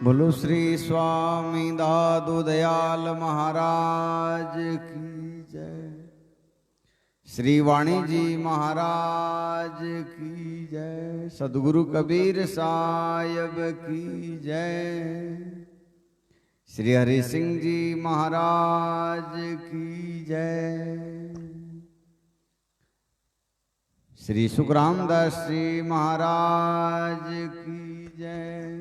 बोलो श्री स्वामी दादू दयाल महाराज की जय। श्री वाणी जी महाराज की जय। सदगुरु कबीर साहिब की जय। श्री हरि सिंह जी महाराज की जय। श्री सुखराम दास जी महाराज की जय।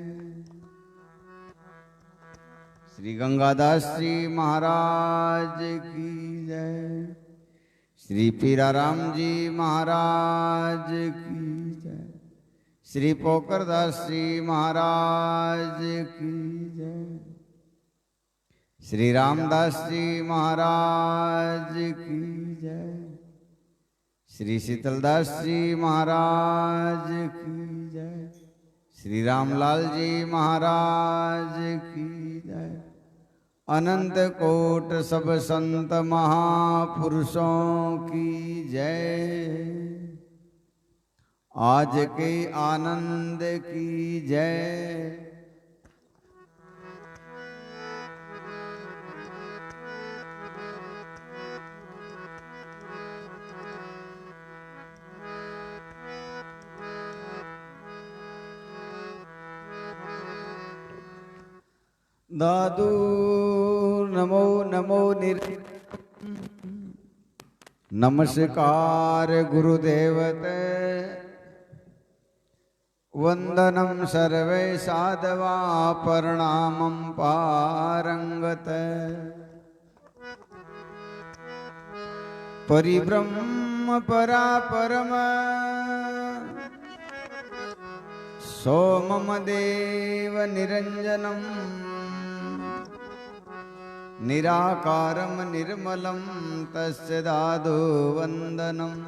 श्री गंगादास जी महाराज की जय। श्री पीराराम जी महाराज की जय। श्री पोकरदास जी महाराज की जय। श्री रामदास जी महाराज की जय। श्री शीतलदास जी महाराज की जय। श्री रामलाल जी महाराज की जय। अनंत कोट सब संत महापुरुषों की जय। आज के आनंद की जय। दादू नमो नमो नमस्कार गुरुदेवते। वंदनम सर्वे साधवा प्रणामं पारंगत। परिब्रह्म परापरम सोमम देव निरंजनम निराकारं निर्मलं तस्य दादो वंदनम।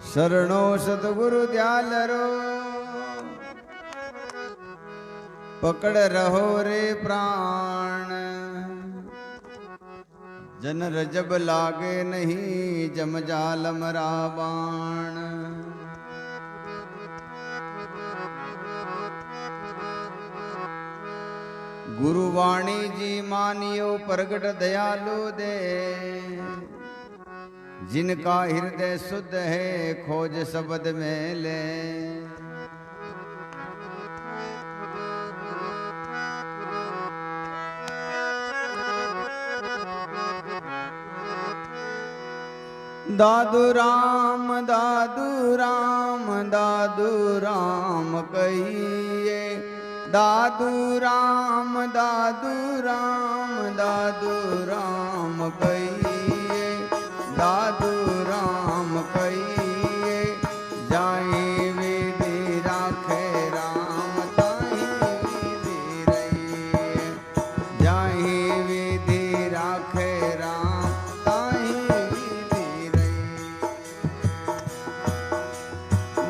शरणो सतगुरु दयालरो पकड़ रहो रे प्राण। जन रजब लागे नहीं जम जालम रावण। गुरुवाणी जी मानियो प्रगट दयालु दे। जिनका हृदय शुद्ध है खोज शब्द में ले। दादू राम दादू राम दादू राम कहिए। दादू राम दादू राम दादू राम कहिए। दादू राम कहिए। जाए विधि राखे राम ताहि विधि रहिए। जाए विधि राखे राम ताहि विधि रहिए।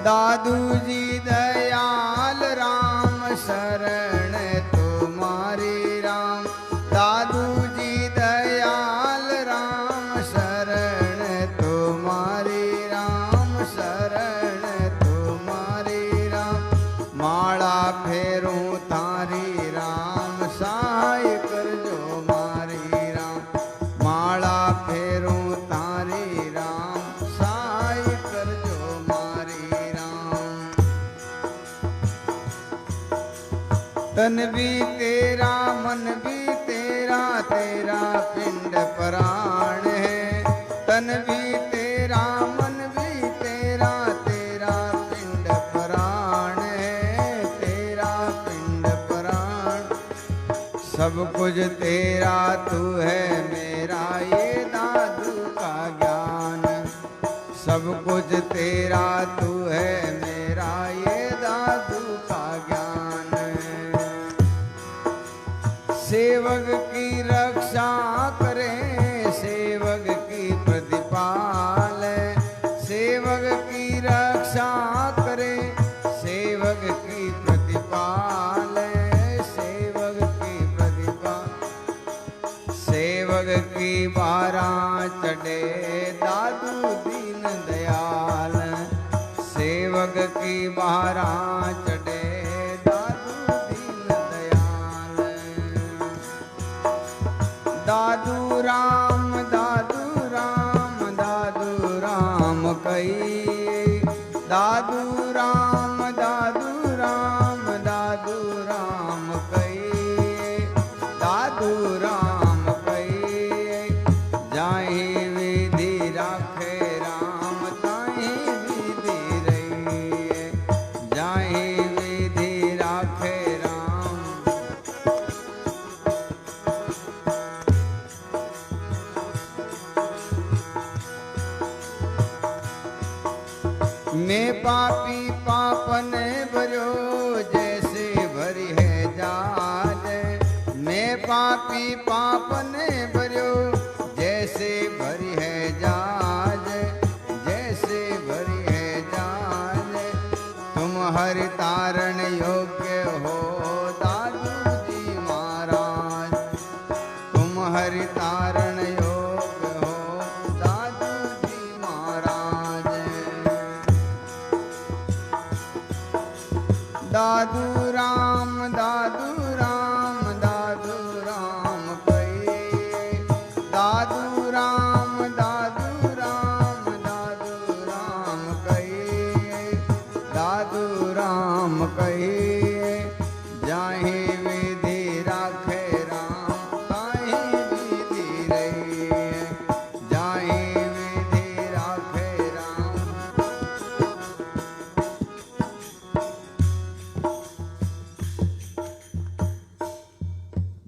दादू जी दयाल राम शरण तुम्हारी राम। दादू जी दयाल राम शरण तुम्हारी राम। शरण तुम्हारी राम। माला फेरूं थारी राम सहाय कर जो मारी राम। माला फेरूं थारी राम सहाय कर जो मारी राम। तन भी तेरा मन भी तेरा तेरा पिंड प्राण है। तन भी तेरा मन भी तेरा तेरा पिंड प्राण है। तेरा पिंड प्राण सब कुछ तेरा तू है मेरा ये दादू का ज्ञान। सब कुछ तेरा तू है मेरा ये दादू का ज्ञान। सेवक की रक्षा करे सेवक की प्रतिपाल। सेवक की रक्षा करे सेवक की प्रतिपाल। सेवक की प्रतिपाल। सेवक की बारां चढ़े दादू दीन दयाल। सेवक की बारां चढ़े दादू दादू राम कहिए, दादू राम कहिए, जाहि विधि राखे राम ताहि विधि रहिए, जाहि विधि राखे राम। मैं पापी पापन भरो जैसे भरी है जाज, मैं पापी पापन भरो जैसे भरी है जाज, जैसे भरी है जाज। तुम हरि तारण योग्य हो दादू जी महाराज, तुम हरि तारण योग्य हो दादू जी महाराज। दादू राम कहिए, दादू राम कहिए, दादू राम कहिए, जाहि विधि राखे राम ताहि विधि रहिए, जाहि विधि राखे राम।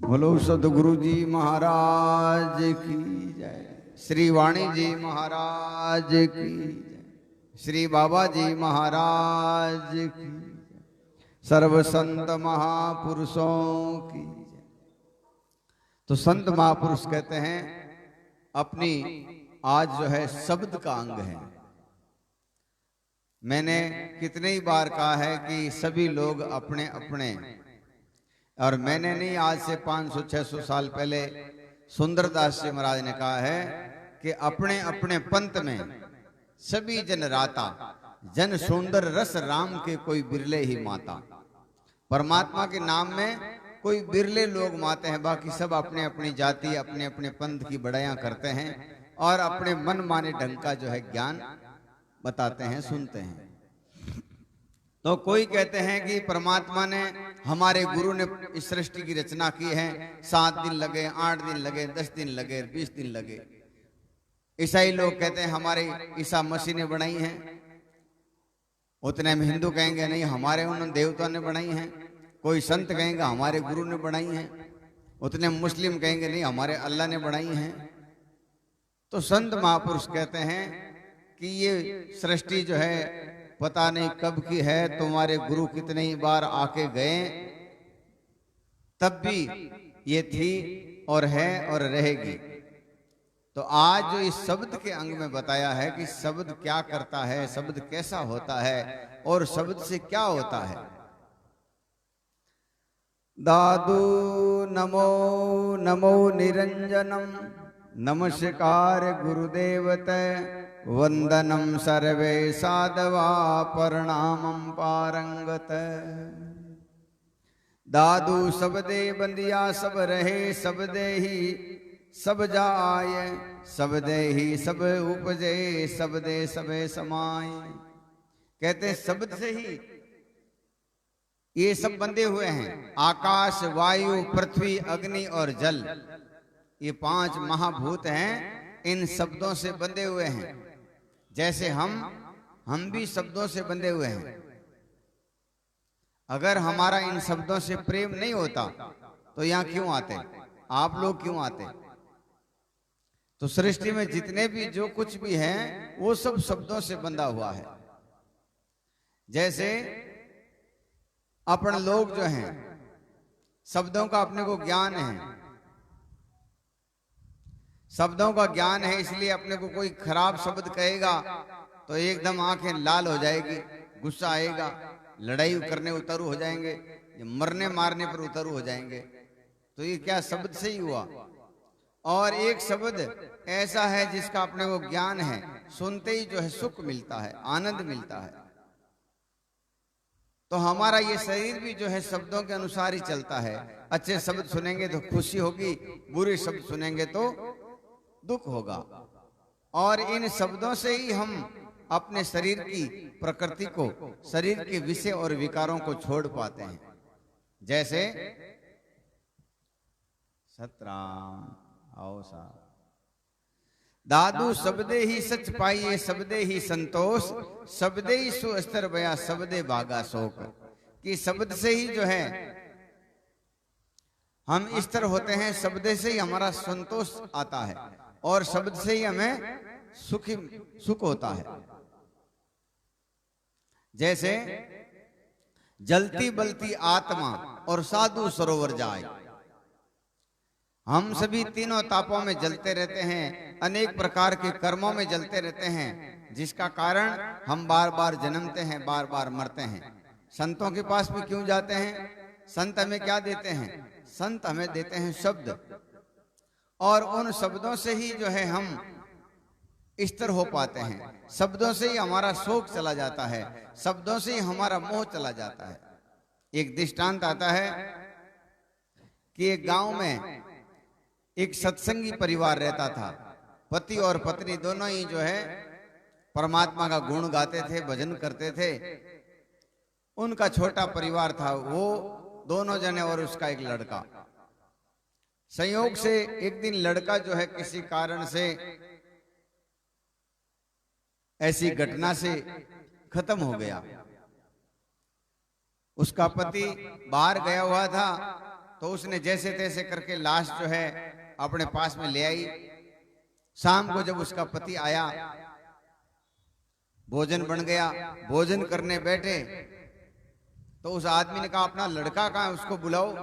बोलो सदगुरु जी महाराज की जय, श्री वाणी जी महाराज की जय, श्री बाबा जी महाराज की जय, सर्व संत महापुरुषों की जय। तो संत महापुरुष कहते हैं अपनी आज जो है शब्द का अंग है। मैंने कितने ही बार कहा है कि सभी लोग अपने अपने, और मैंने नहीं, आज से 500-600 साल पहले सुंदरदास जी महाराज ने कहा है कि अपने अपने पंथ में सभी जन राता, जन सुंदर रस राम के कोई बिरले ही माता। परमात्मा के नाम में कोई बिरले लोग माते हैं, बाकी सब अपने अपनी जाति अपने अपने पंथ की बड़ाइयां करते हैं और अपने मन माने ढंग का जो है ज्ञान बताते हैं, सुनते हैं। तो कोई कहते हैं कि परमात्मा ने, हमारे गुरु ने इस सृष्टि की रचना की है, 7 दिन लगे, 8 दिन लगे, 10 दिन लगे, 20 दिन लगे। ईसाई लोग कहते हैं हमारे ईसा मसीह ने बनाई है, उतने में हिंदू कहेंगे नहीं हमारे उन देवता ने बनाई है, कोई संत कहेंगे हमारे गुरु ने बनाई है, उतने मुस्लिम कहेंगे नहीं हमारे अल्लाह ने बनाई है। तो संत महापुरुष कहते हैं कि ये सृष्टि जो है पता नहीं कब की है, तुम्हारे गुरु कितने ही बार आके गए, तब भी ये थी और है और रहेगी। तो आज जो इस शब्द के अंग में बताया है कि शब्द क्या करता है, शब्द कैसा होता है और शब्द से क्या होता है। दादू नमो नमो निरंजनम, नमस्कार गुरुदेवते, वंदनम सर्वे साधवा प्रणामं पारंगत। दादू सबदे बंदिया सब रहे, सबदे ही सब जाए, सबदे ही सब उपजे, सबदे सबे समाए। कहते शब्द से ही ये सब बंधे हुए हैं। आकाश, वायु, पृथ्वी, अग्नि और जल, ये 5 महाभूत हैं, इन शब्दों से बंधे हुए हैं। जैसे हम भी शब्दों से बंधे हुए हैं। अगर हमारा इन शब्दों से प्रेम नहीं होता तो यहां क्यों आते, आप लोग क्यों आते। तो सृष्टि में जितने भी जो कुछ भी है वो सब शब्दों से बंधा हुआ है। जैसे अपन लोग जो हैं, शब्दों का अपने को ज्ञान है, शब्दों का ज्ञान है, इसलिए अपने को कोई खराब शब्द कहेगा तो एकदम आंखें लाल हो जाएगी, गुस्सा आएगा, लड़ाई करने उतरू हो जाएंगे, मरने मारने पर उतरू हो जाएंगे। तो ये क्या शब्द से ही हुआ। और एक शब्द ऐसा है जिसका अपने को ज्ञान है, सुनते ही जो है सुख मिलता है, आनंद मिलता है। तो हमारा ये शरीर भी जो है शब्दों के अनुसार ही चलता है। अच्छे शब्द सुनेंगे तो खुशी होगी, बुरे शब्द सुनेंगे तो दुख होगा। और इन शब्दों से ही हम अपने शरीर की प्रकृति को, शरीर के विषय और विकारों को छोड़ पाते हैं। जैसे सतराम आओ सा दादू सबदे ही सच पाइए, सबदे ही संतोष, सबदे ही सुअस्तर बया, सबदे भागा शोक। कि शब्द से ही जो है हम स्थिर होते हैं, शब्द से ही हमारा संतोष आता है और शब्द से ही हमें सुख होता है। जैसे जलती बलती आत्मा और साधु सरोवर जाए। हम सभी तीनों तापों में जलते रहते हैं, अनेक प्रकार के कर्मों में जलते रहते हैं, जिसका कारण हम बार बार जन्मते हैं, बार बार मरते हैं। संतों के पास भी क्यों जाते हैं? संत हमें क्या देते हैं? संत हमें देते हैं शब्द, और उन शब्दों से ही जो है हम स्थिर हो पाते हैं। शब्दों से ही हमारा शोक चला जाता है, शब्दों से ही हमारा मोह चला जाता है। एक दृष्टांत आता है कि एक गांव में एक सत्संगी परिवार रहता था। पति और पत्नी दोनों ही जो है परमात्मा का गुण गाते थे, भजन करते थे। उनका छोटा परिवार था, वो दोनों जने और उसका एक लड़का। संयोग से एक दिन लड़का जो है किसी कारण से, ऐसी घटना से खत्म हो गया। उसका पति बाहर गया हुआ था, तो उसने जैसे तैसे करके लाश जो है अपने पास में ले आई। शाम को जब उसका पति आया, भोजन बन गया, भोजन करने बैठे तो उस आदमी ने कहा अपना लड़का कहाँ है, उसको बुलाओ।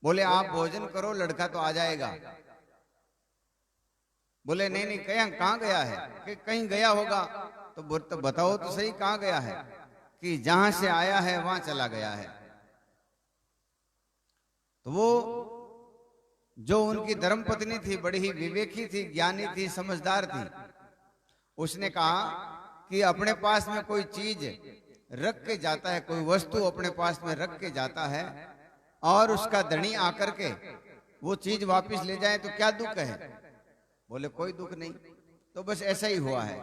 बोले आप भोजन करो, लड़का तो आ जाएगा। बोले नहीं नहीं, कहाँ गया है? कि कहीं गया होगा। तो बताओ तो सही कहाँ गया है? कि जहां से आया है वहां चला गया है। तो वो जो उनकी धर्मपत्नी थी, बड़ी ही विवेकी थी, ज्ञानी थी, समझदार थी। उसने कहा कि अपने पास में कोई चीज रख के जाता है, कोई वस्तु अपने पास में रख के जाता है और उसका धनी आकर के वो चीज वापस ले जाए तो क्या दुख है? बोले कोई दुख नहीं। तो बस ऐसा ही हुआ है।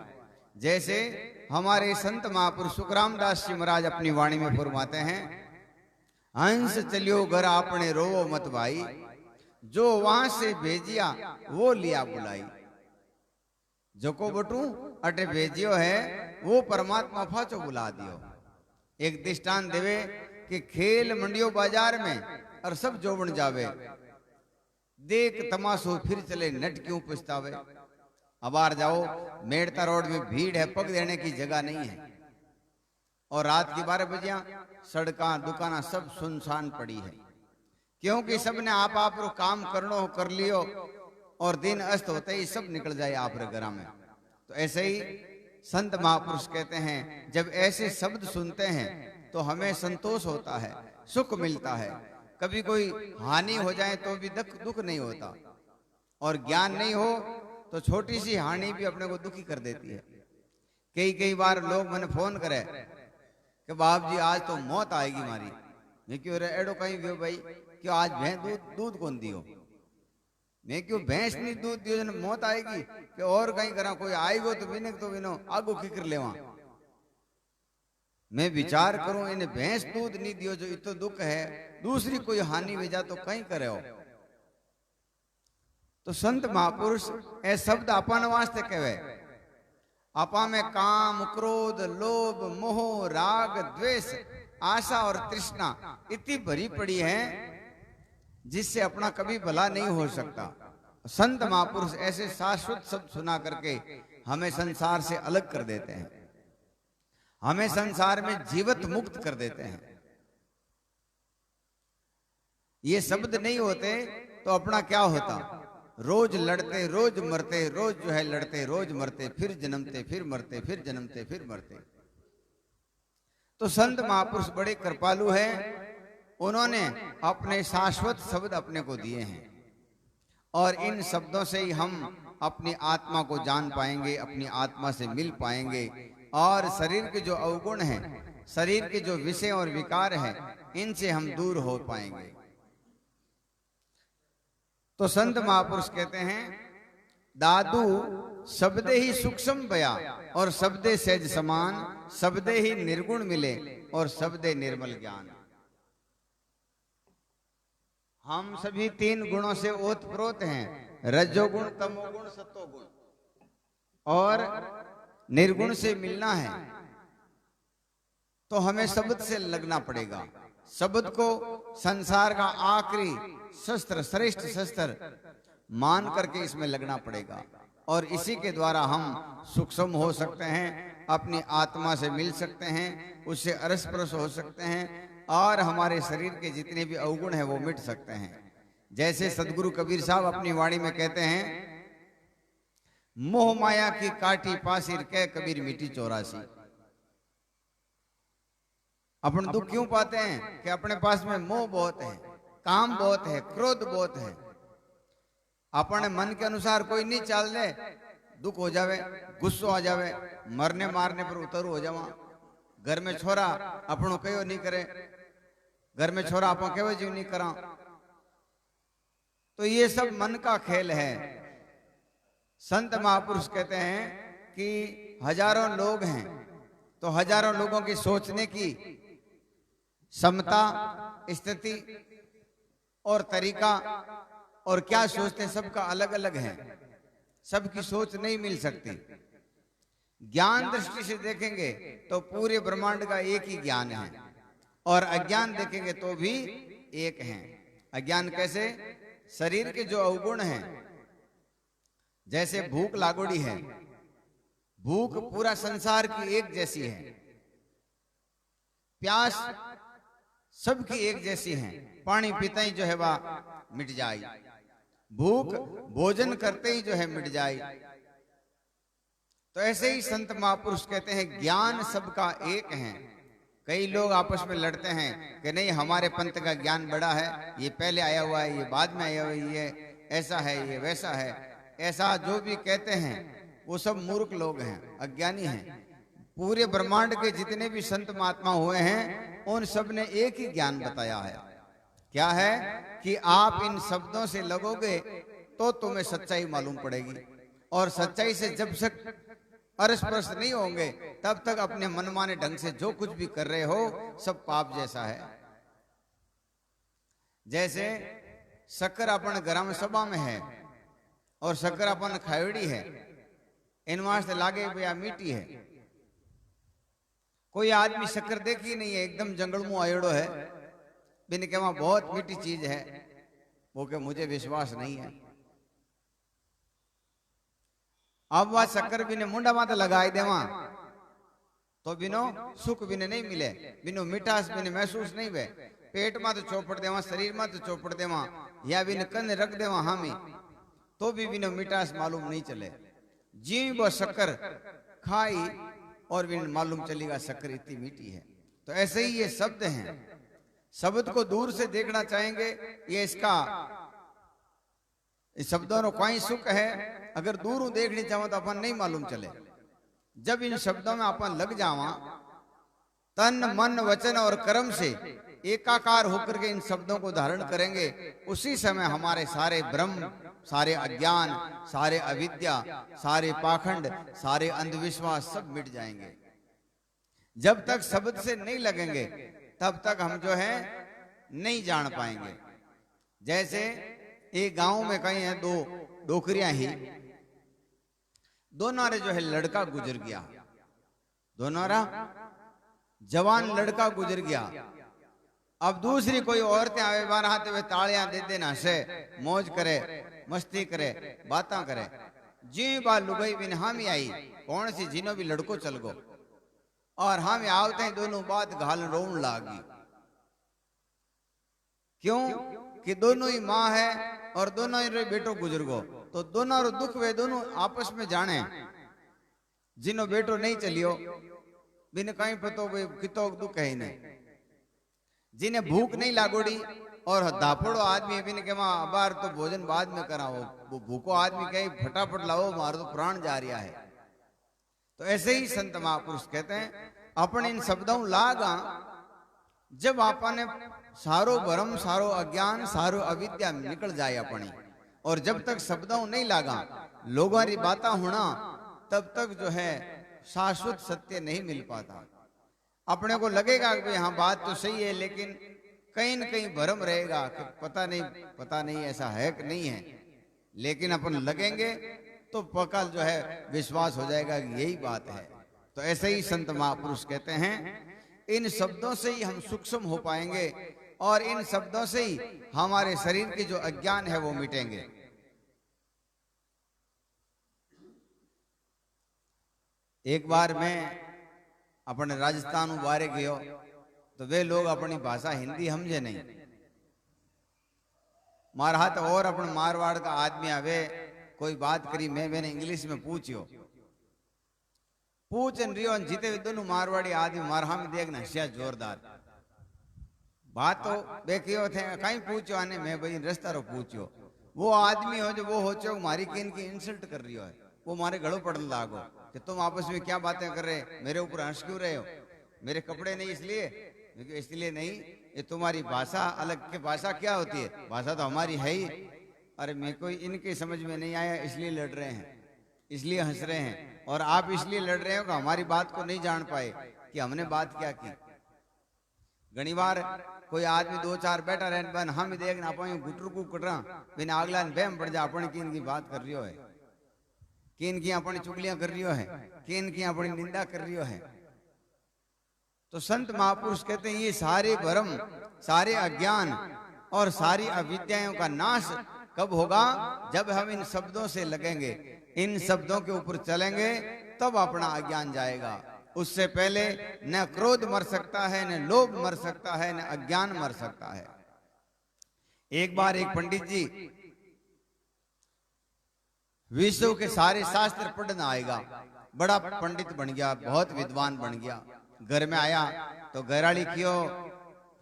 जैसे हमारे संत महापुरुष सुखराम दास जी महाराज अपनी वाणी में फरमाते हैं, हंस चलियो घर आपने रोवो मत भाई, जो वहां से भेजिया वो लिया बुलाई। जो को बटू अटे भेजियो है, वो परमात्मा फाचो बुला दियो। एक दृष्टांत देवे कि खेल मंडियो बाजार में और सब जोबन जावे, देख तमाशो फिर चले नट क्यों पछतावे। अबार जाओ, मेड़ता रोड में भीड़ है, पग देने की जगह नहीं है, और रात की 12 बजे सड़का दुकाना सब सुनसान पड़ी है, क्योंकि सबने आप काम करनो कर लियो और दिन अस्त होते ही सब निकल जाए आप घर में। तो ऐसे ही संत महापुरुष कहते हैं, जब ऐसे शब्द सुनते हैं तो हमें संतोष होता है, सुख मिलता है। कभी कोई हानि हो जाए तो भी दुख नहीं होता, और ज्ञान नहीं हो तो छोटी सी हानि भी अपने को दुखी कर देती है। कई बार लोग मैंने फोन करे कि बाप जी आज तो मौत आएगी मारी। मैं क्यों एडो कहीं गयो भाई, क्यों आज भैंस दूध कौन दियो? मैं क्यों भैंस नहीं दूध दियो जन मौत आएगी? कि और कहीं करा कोई आएगो तो विनो आगो फिक्र लेवा। मैं विचार करूं इन्हें भैंस दूध नहीं दियो जो इतो दुख है, दूसरी कोई हानि भेजा तो कहीं करे हो। तो संत महापुरुष ए शब्द अपन वास्ते कहवे। आपा में काम, क्रोध, लोभ, मोह, राग, द्वेष, आशा और तृष्णा इतनी भरी पड़ी है जिससे अपना कभी भला नहीं हो सकता। संत महापुरुष ऐसे शाश्वत शब्द सुना करके हमें संसार से अलग कर देते हैं, हमें संसार में जीवत मुक्त कर देते हैं। ये शब्द नहीं होते तो अपना क्या होता? रोज लड़ते, रोज मरते, रोज जो है लड़ते, रोज मरते, फिर जन्मते, फिर मरते, फिर जन्मते, फिर मरते। तो संत महापुरुष बड़े कृपालु हैं, उन्होंने अपने शाश्वत शब्द अपने को दिए हैं, और इन शब्दों से ही हम अपनी आत्मा को जान पाएंगे, अपनी आत्मा से मिल पाएंगे, और शरीर के जो अवगुण हैं, शरीर के जो विषय और विकार हैं, इनसे हम दूर हो पाएंगे। तो संत महापुरुष कहते हैं, दादू शब्दे ही सूक्ष्म बया और शब्दे सहज समान, शब्दे ही निर्गुण मिले और शब्दे निर्मल ज्ञान। हम सभी तीन गुणों से ओतप्रोत हैं, रजोगुण, तमोगुण, सत्वगुण, और निर्गुण से मिलना है तो हमें शब्द से लगना पड़ेगा। शब्द को संसार का आखिरी शस्त्र, श्रेष्ठ शस्त्र मान करके इसमें लगना पड़ेगा, और इसी के द्वारा हम सूक्ष्म हो सकते हैं, अपनी आत्मा से मिल सकते हैं, उससे अरस-परस हो सकते हैं, और हमारे शरीर के जितने भी अवगुण हैं वो मिट सकते हैं। जैसे सदगुरु कबीर साहब अपनी वाणी में कहते हैं, मोह माया की काटी पासिर कह कबीर मिटी 84। अपन दुख क्यों पाते हैं कि अपने पास में मोह बहुत है, काम बहुत है, क्रोध बहुत है। अपने मन के अनुसार कोई नहीं चाल दे, दुख हो जावे, गुस्सो आ जावे, मरने मारने पर उतर हो जावा। घर में छोरा अपनों कहो नहीं करे, घर में छोरा अपन कहो जीव नहीं करा। तो ये सब मन का खेल है। संत महापुरुष कहते हैं कि हजारों लोग हैं तो हजारों लोगों की सोचने की क्षमता, स्थिति और तरीका और क्या सोचते हैं सबका अलग अलग है, सबकी सोच नहीं मिल सकती। ज्ञान दृष्टि से देखेंगे तो पूरे ब्रह्मांड का एक ही ज्ञान है, और अज्ञान देखेंगे तो भी एक है। अज्ञान कैसे? शरीर के जो अवगुण हैं, जैसे भूख लागोड़ी है, भूख पूरा संसार की एक जैसी है, प्यास सबकी एक जैसी है, पानी पीते ही जो है वह मिट जाए, भूख भोजन करते ही जो है मिट जाए। तो ऐसे ही संत महापुरुष कहते हैं ज्ञान सबका एक है। कई लोग आपस में लड़ते हैं कि नहीं हमारे पंथ का ज्ञान बड़ा है, ये पहले आया हुआ है, ये बाद में आया हुआ है, ये ऐसा है, ये वैसा है। ऐसा जो भी कहते हैं वो सब मूर्ख लोग हैं, अज्ञानी हैं। पूरे ब्रह्मांड के जितने भी संत महात्मा हुए हैं उन सब ने एक ही ज्ञान बताया है। क्या है? कि आप इन शब्दों से लगोगे तो तुम्हें सच्चाई मालूम पड़ेगी, और सच्चाई से जब तक अरस-परस नहीं होंगे तब तक अपने मनमाने ढंग से जो कुछ भी कर रहे हो सब पाप जैसा है। जैसे शक्कर अपन ग्राम सभा में है और शक्कर अपन खावड़ी है, इन वास्ते लागे भैया मीठी है। कोई आदमी शक्कर देखी नहीं है, एकदम जंगल मुंह आयोड़ो है, बिन के वहां बहुत मीठी चीज है, वो के मुझे विश्वास नहीं है। अब वह शक्कर बिने मुंडा माते लगाई देवा तो बिनो सुख बिने नहीं मिले, बिनो मिठास बिने महसूस नहीं वे। पेट में तो चौपड़ देवा, शरीर में तो चौपड़ देवा, या बिन कन रख देवा हामी तो भी बिनो मिठास मालूम नहीं चले। जी वो शक्कर खाई और बिन मालूम चलेगा शक्कर इतनी मीठी है। तो ऐसे ही ये शब्द हैं, शब्द को दूर से देखना चाहेंगे, ये इसका इस शब्दों में कोई सुख है, अगर दूर देखनी चाहो तो अपन नहीं मालूम चले। जब इन शब्दों में अपन लग जावा, तन मन वचन और कर्म से एकाकार होकर के इन शब्दों को धारण करेंगे, उसी समय हमारे सारे भ्रम, सारे अज्ञान, सारे अविद्या, सारे पाखंड, सारे अंधविश्वास सब मिट जाएंगे। जब तक शब्द से नहीं लगेंगे तब तक हम जो है नहीं जान पाएंगे। जैसे एक गांव में कहीं है दो डोकरियां ही, दोनों रे जो है लड़का गुजर गया, दोनों रा जवान लड़का गुजर गया। अब दूसरी कोई औरतें आवे बार हाथे में तालियां दे देना से मौज करे, मस्ती करे, बातें करे। जी बात लुगाई बिन हामी आई, कौन सी जिनो भी लड़को चल गो, और हम आवते हैं दोनों बात घाल रोन लागी। क्यों? कि दोनों ही माँ है और दोनों ही बेटो गुजर गो, तो दोनों रो दुख वे दोनों आपस में जाने। जिनो बेटो नहीं चलियो बिन कहीं पतो कितो दुख है ही नहीं। जिन्हें भूख नहीं लागोड़ी और दाफड़ो आदमी बिन के मां बार तो भोजन बाद में कराओ, वो भूखो आदमी कहीं फटाफट लाओ, मारो तो प्राण जा रहा है। तो ऐसे ही संत महापुरुष कहते हैं अपन इन शब्दों लागा, जब आपने सारो भरम, सारो अज्ञान, सारो अविद्या निकल जाए अपनी, और जब तक शब्दों नहीं लागा लोगों की बातें होना तब तक जो है शाश्वत सत्य नहीं मिल पाता। अपने को लगेगा कि हाँ बात तो सही है, लेकिन कहीं न कहीं भ्रम रहेगा कि पता नहीं ऐसा है कि नहीं है। लेकिन अपन लगेंगे तो पक्का जो है विश्वास हो जाएगा कि यही बात है। तो ऐसे ही संत महापुरुष कहते हैं, इन शब्दों से ही हम सूक्ष्म हो पाएंगे और इन शब्दों से ही हमारे शरीर के जो अज्ञान है वो मिटेंगे। एक बार मैं अपने राजस्थान बारे गयो तो वे लोग अपनी भाषा हिंदी समझे नहीं। मार हाथ और अपन मारवाड़ का आदमी आवे कोई बात करी, मैंने इंग्लिश में पूछियो, पूछन रियो जीते दोनों मारवाड़ी आदमी मारहा में देखना हंसिया जोरदार। बात तो देखियो थे कहीं पूछो आने, मैं भाई रास्ता रो पूछियो। वो आदमी हो जो वो हो चो मारी किन की इंसल्ट कर रही है, वो मारे गड़ो पड़न लागो कि तुम आपस में क्या बातें कर रहे, मेरे ऊपर हंस क्यों रहे हो, मेरे कपड़े नहीं इसलिए नहीं, ये तुम्हारी भाषा अलग। के भाषा क्या होती है, भाषा तो हमारी है ही। अरे मेरे को इनके समझ में नहीं आया इसलिए लड़ रहे हैं, इसलिए हंस रहे हैं, और आप इसलिए लड़ रहे हो कि हमारी बात को नहीं जान पाए कि हमने बात क्या की। घनी बार कोई आदमी दो चार बैठा रहे हम देखना अपन गुटर को कटरा बिना अगला बहम पड़ जा, अपन किन की बात कर रही है, किन की अपनी चुगलियां कर रही है, किन की अपनी निंदा कर रही है। तो संत महापुरुष कहते हैं ये सारे भ्रम, सारे अज्ञान और सारी अविद्याओं का नाश कब होगा, जब हम इन शब्दों से लगेंगे, इन शब्दों के ऊपर चलेंगे, तब अपना अज्ञान जाएगा। उससे पहले न क्रोध मर सकता है, न लोभ मर सकता है, न अज्ञान मर सकता है। एक बार एक पंडित जी विश्व के सारे शास्त्र पढ़ना आएगा, बड़ा पंडित बन गया, बहुत विद्वान बन गया। घर में आया तो घराली क्यों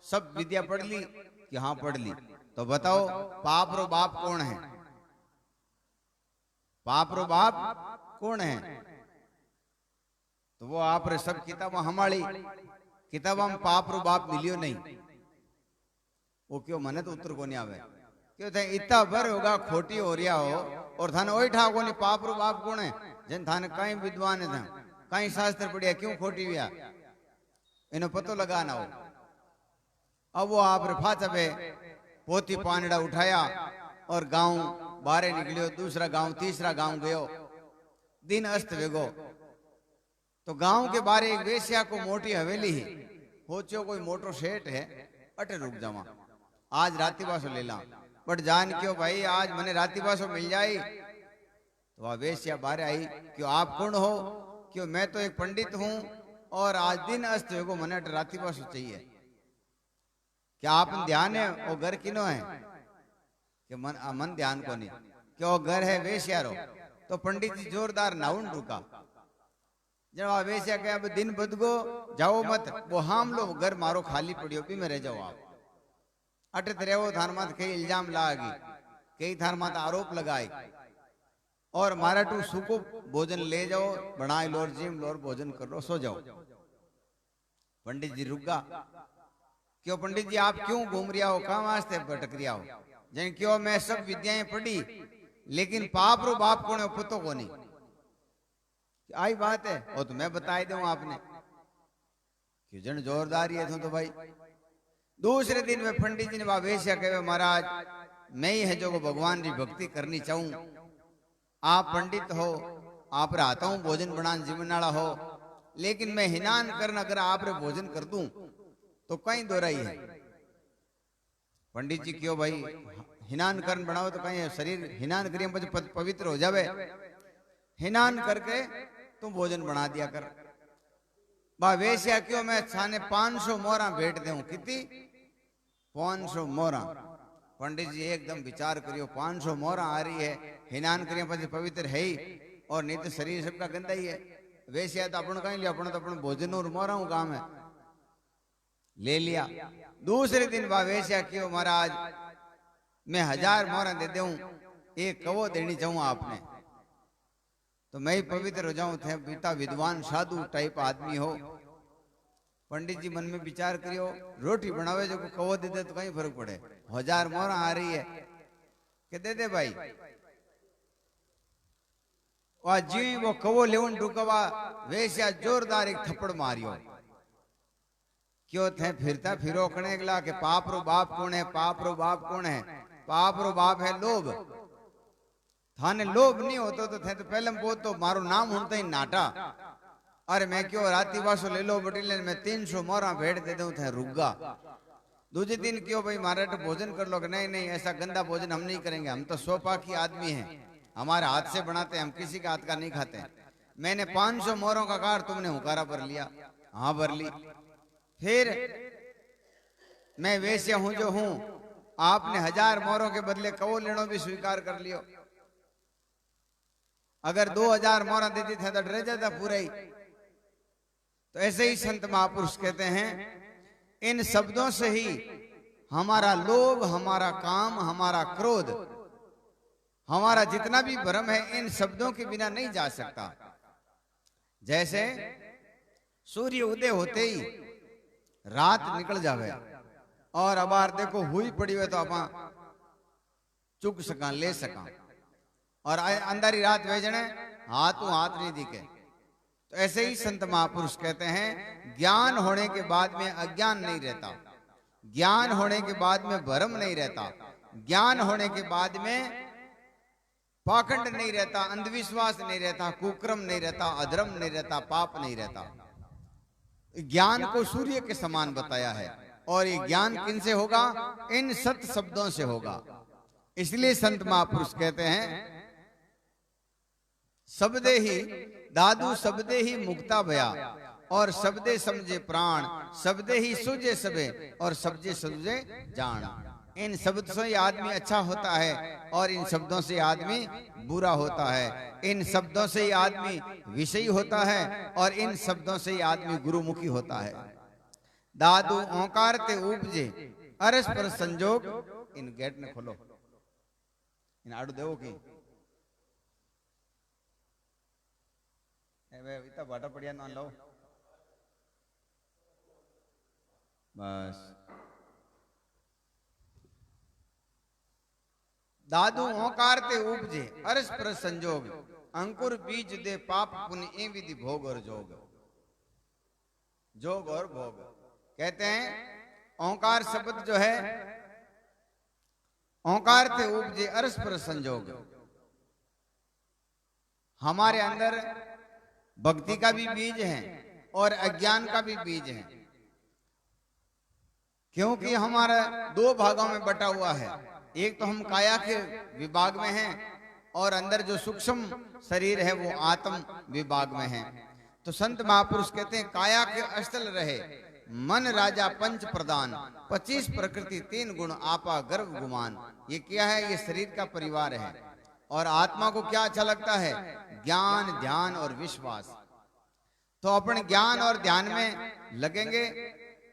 सब विद्या पढ़ ली कि हाँ पढ़ ली, तो बताओ पाप रो बाप कौन है, पाप रो बाप कौन है। तो वो आप रे सब किताब हमारी किताब हम पाप रो बाप मिलियो नहीं। वो क्यों मने तो उत्तर को नहीं आवे, क्यों थे इतना भर होगा खोटी हो रिया हो और थाने ओई ठा को नहीं पाप रो बाप कौन है, जन थाने कहीं विद्वान है कहीं शास्त्र पढ़िया क्यों खोटी हुआ, इन्हें पतो लगाना हो। अब वो आप फाचा पे पोती पानड़ा उठाया और गांव बाहर निकलियो, दूसरा गांव तीसरा गांव गयो, दिन अस्त वेगो। तो गांव के बारे एक वेश्या को मोटी हवेली ही होचो, कोई मोटो सेठ है, अटे रुक जावा आज राती बासो ले ला, बट जान क्यों भाई आज मने राती बासो मिल जाए। तो वह वेश्या बाहर आई, क्यों आप कौन हो, क्यों मैं तो एक पंडित हूं और आज दिन अस्त वेगो मने राती बासो चाहिए। क्या आप ध्यान है वो घर किनो है, कि मन ध्यान को नहीं, क्यों घर है वेश्या रो। तो पंडित जी जोरदार नाउन रुका, जब वेश्या के अब दिन बदगो जाओ मत, वो हम लो घर मारो खाली पड़ियो भी में रह जाओ आप। अटे तेरे वो थान मत कई इल्जाम लागी, कई थान मत आरोप लगाए, और मारा टू सुको भोजन ले जाओ, बनाए लो जिम लो भोजन कर लो, सो जाओ। पंडित जी रुक गा, क्यों पंडित जी आप क्यों घूम रिया हो, कहां वास्ते भटक रिया हो, जन क्यों मैं सब विद्याएं पढ़ी लेकिन पाप रो बाप कौन है पतो को नहीं। आई बात है वो तो मैं बताई दूं आपने, क्यों जन जोरदार ही है तो भाई। दूसरे दिन में पंडित जी ने वेश्या कहे महाराज मैं ही है जो भगवान की भक्ति करनी चाहूं, आप पंडित हो, आप रहता हूं भोजन बनान जिम्मेवाला हो, लेकिन मैं हिनान करना अगर आप रे भोजन कर दूं तो कहीं दोराई है। पंडित जी क्यों भाई हिनान करन बनाओ तो कहीं शरीर हिनान करिए पवित्र हो जावे, हिनान करके तुम भोजन बना दिया कर। बा वेश्या क्यों मैं थाने 500 मोरा भेंट दूं, कितनी 500 मोरा। पंडित जी एकदम विचार करियो 500 मोरा आ रही है, हिनान करिए पति पवित्र है ही, और नहीं तो शरीर सबका गंदा ही है। वेश्या तो अपन कहीं लिया, अपन तो अपन भोजन और मोरा हूं काम है, ले लिया। दूसरे दिन बा वेश्या क्यों महाराज मैं 1000 मोरा दे दूं, एक कवो देनी चाहूं आपने, तो मैं ही पवित्र हो जाऊं, थे पिता विद्वान साधु टाइप आदमी हो। पंडित जी मन में विचार करियो रोटी बनावे जो को कवो दे दे तो कहीं फर्क पड़े, 1000 मोरा आ रही है कि दे दे भाई। और जी वो कवो लेवन ढुकवा वैसे जोरदार एक थप्पड़ मारियो। क्यों थे फिरता फिरो कने गला के पाप रो बाप कौन है, पाप रो बाप कौन है? पाप रो बाप है लोभ। थाने लोभ नहीं होतो तो थे तो पहले बोल तो मारो नाम होता ही नाटा। अरे मैं क्यों राती वासो ले लो बटीले मैं 300 मोरा भेड़ दे दूं थे रुगा। दूसरे दिन क्यों भाई मारे तो भोजन कर लो? नहीं नहीं ऐसा गंदा भोजन हम नहीं करेंगे, हम तो सोपा की आदमी हैं, हमारे हाथ से बनाते हैं, हम किसी का हाथ का नहीं खाते। मैंने 500 मोरों का कार तुमने हुकारा भर लिया? हाँ भर ली। फिर मैं वैसे हूं जो हूं, आपने 1000 मोरों के बदले कवो लेनो भी स्वीकार कर लियो। अगर 2000 मोरा देती थे तो डर जाता पूरा ही। तो ऐसे ही संत महापुरुष कहते हैं इन शब्दों से ही हमारा लोभ, हमारा काम, हमारा क्रोध, हमारा जितना भी भ्रम है इन शब्दों के बिना नहीं जा सकता। जैसे सूर्य उदय होते ही रात निकल जावे और अबार देखो हुई पड़ी हुई तो आप चुग सका ले सका, और अंदर ही रात भेजने हाथों हाथ नहीं दिखे। तो ऐसे ही संत महापुरुष कहते हैं ज्ञान होने के बाद में अज्ञान नहीं रहता, ज्ञान होने के बाद में भ्रम नहीं रहता, ज्ञान होने के बाद में पाखंड नहीं रहता, अंधविश्वास नहीं रहता, कुक्रम नहीं रहता, अधर्म नहीं रहता, पाप नहीं रहता। ज्ञान को सूर्य के समान बताया है और ये ज्ञान किनसे होगा? इन सत शब्दों से होगा। इसलिए संत महापुरुष कहते हैं शब्दे ही दादू शब्दे ही मुक्ता भया और शब्दे समझे प्राण, शब्दे ही सूझे सबे और शब्दे सूझे जान। इन शब्द से आदमी अच्छा होता है और इन शब्दों से आदमी बुरा होता है। इन शब्दों से ही आदमी विषयी होता है और इन शब्दों से ही आदमी गुरुमुखी होता है। दादू ओंकार ते उपजे अरस पर संजोग। इन गेट ने खोलो, इन आड़ू देवो की इतना बाटा पड़िया ना लो बस। दादू ओंकार ते उपजे अरस पर संजोग, अंकुर बीज दे पाप पुण्य ए विधि भोग और जोग। जोग और भोग कहते हैं ओंकार शब्द जो है, ओंकार ते उपजे अरस पर संजोग। हमारे अंदर भक्ति का भी बीज है और अज्ञान का भी बीज है, क्योंकि हमारा 2 भागों में बटा हुआ है। एक तो हम काया के विभाग में हैं और अंदर जो सूक्ष्म शरीर है वो आत्म विभाग में है। तो संत महापुरुष कहते हैं काया के अस्थल रहे मन राजा पंच प्रदान, 25 प्रकृति 3 गुण आपा गर्व गुमान। ये क्या है? ये शरीर का परिवार है। और आत्मा को क्या अच्छा लगता है? ज्ञान, ध्यान और विश्वास। तो अपने ज्ञान और ध्यान में लगेंगे